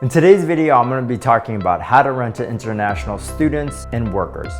In today's video, I'm going to be talking about how to rent to international students and workers.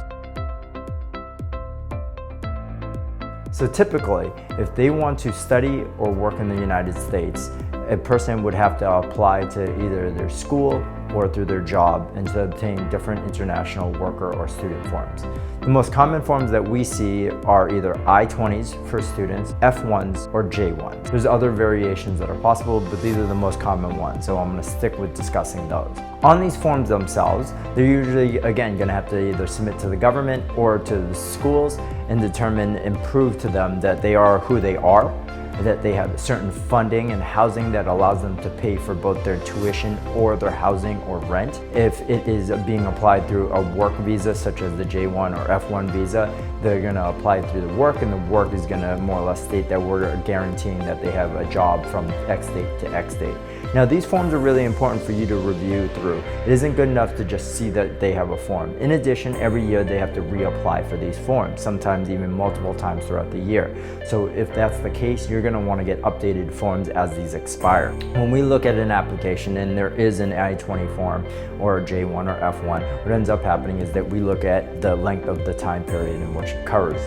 So typically, if they want to study or work in the United States, a person would have to apply to either their school or through their job and to obtain different international worker or student forms. The most common forms that we see are either I-20s for students, F-1s, or J-1s. There's other variations that are possible, but these are the most common ones, so I'm going to stick with discussing those. On these forms themselves, they're usually, again, going to have to either submit to the government or to the schools and determine and prove to them that they are who they are, that they have certain funding and housing that allows them to pay for both their tuition or their housing or rent. If it is being applied through a work visa such as the J1 or F1 visa, they're going to apply through the work, and the work is going to more or less state that we're guaranteeing that they have a job from X date to X date. Now, these forms are really important for you to review through. It isn't good enough to just see that they have a form. In addition, every year they have to reapply for these forms, sometimes even multiple times throughout the year. So if that's the case, you're going to want to get updated forms as these expire. When we look at an application and there is an I-20 form or a J1 or F1, what ends up happening is that we look at the length of the time period in which it covers.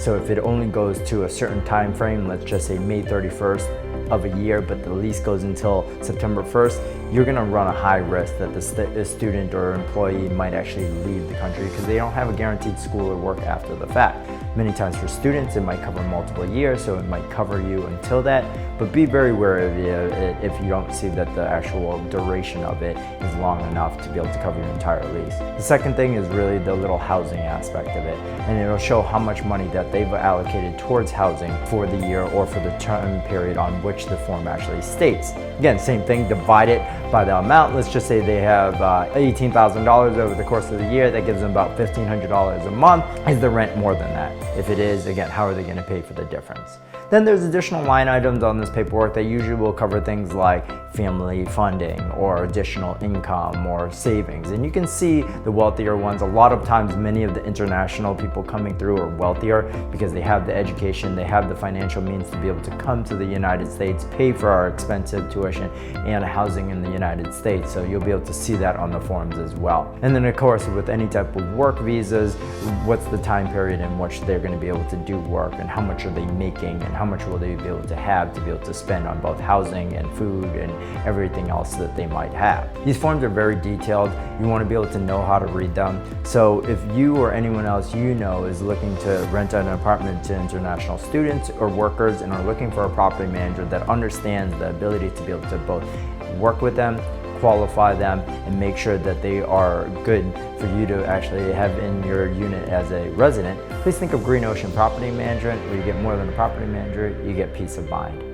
So if it only goes to a certain time frame, let's just say May 31st of a year, but the lease goes until September 1st, you're going to run a high risk that the student or employee might actually leave the country because they don't have a guaranteed school or work after the fact. Many times for students, it might cover multiple years, so it might cover you until that, but be very wary of it if you don't see that the actual duration of it is long enough to be able to cover your entire lease. The second thing is really the little housing aspect of it, and it'll show how much money that they've allocated towards housing for the year or for the term period on which the form actually states. Again, same thing, divide it by the amount. Let's just say they have $18,000 over the course of the year. That gives them about $1,500 a month. Is the rent more than that? If it is, again, how are they going to pay for the difference? Then there's additional line items on this paperwork that usually will cover things like family funding or additional income or savings. And you can see the wealthier ones. A lot of times, many of the international people coming through are wealthier because they have the education, they have the financial means to be able to come to the United States, pay for our expensive tuition and housing in the United States. So you'll be able to see that on the forms as well. And then of course, with any type of work visas, what's the time period in which they're going to be able to do work, and how much are they making, and how much will they be able to be able to spend on both housing and food and everything else that they might have. These forms are very detailed. You want to be able to know how to read them. So if you or anyone else you know is looking to rent out an apartment to international students or workers and are looking for a property manager that understands the ability to be able to both work with them, qualify them, and make sure that they are good for you to actually have in your unit as a resident, please think of Green Ocean Property Management, where you get more than a property manager, you get peace of mind.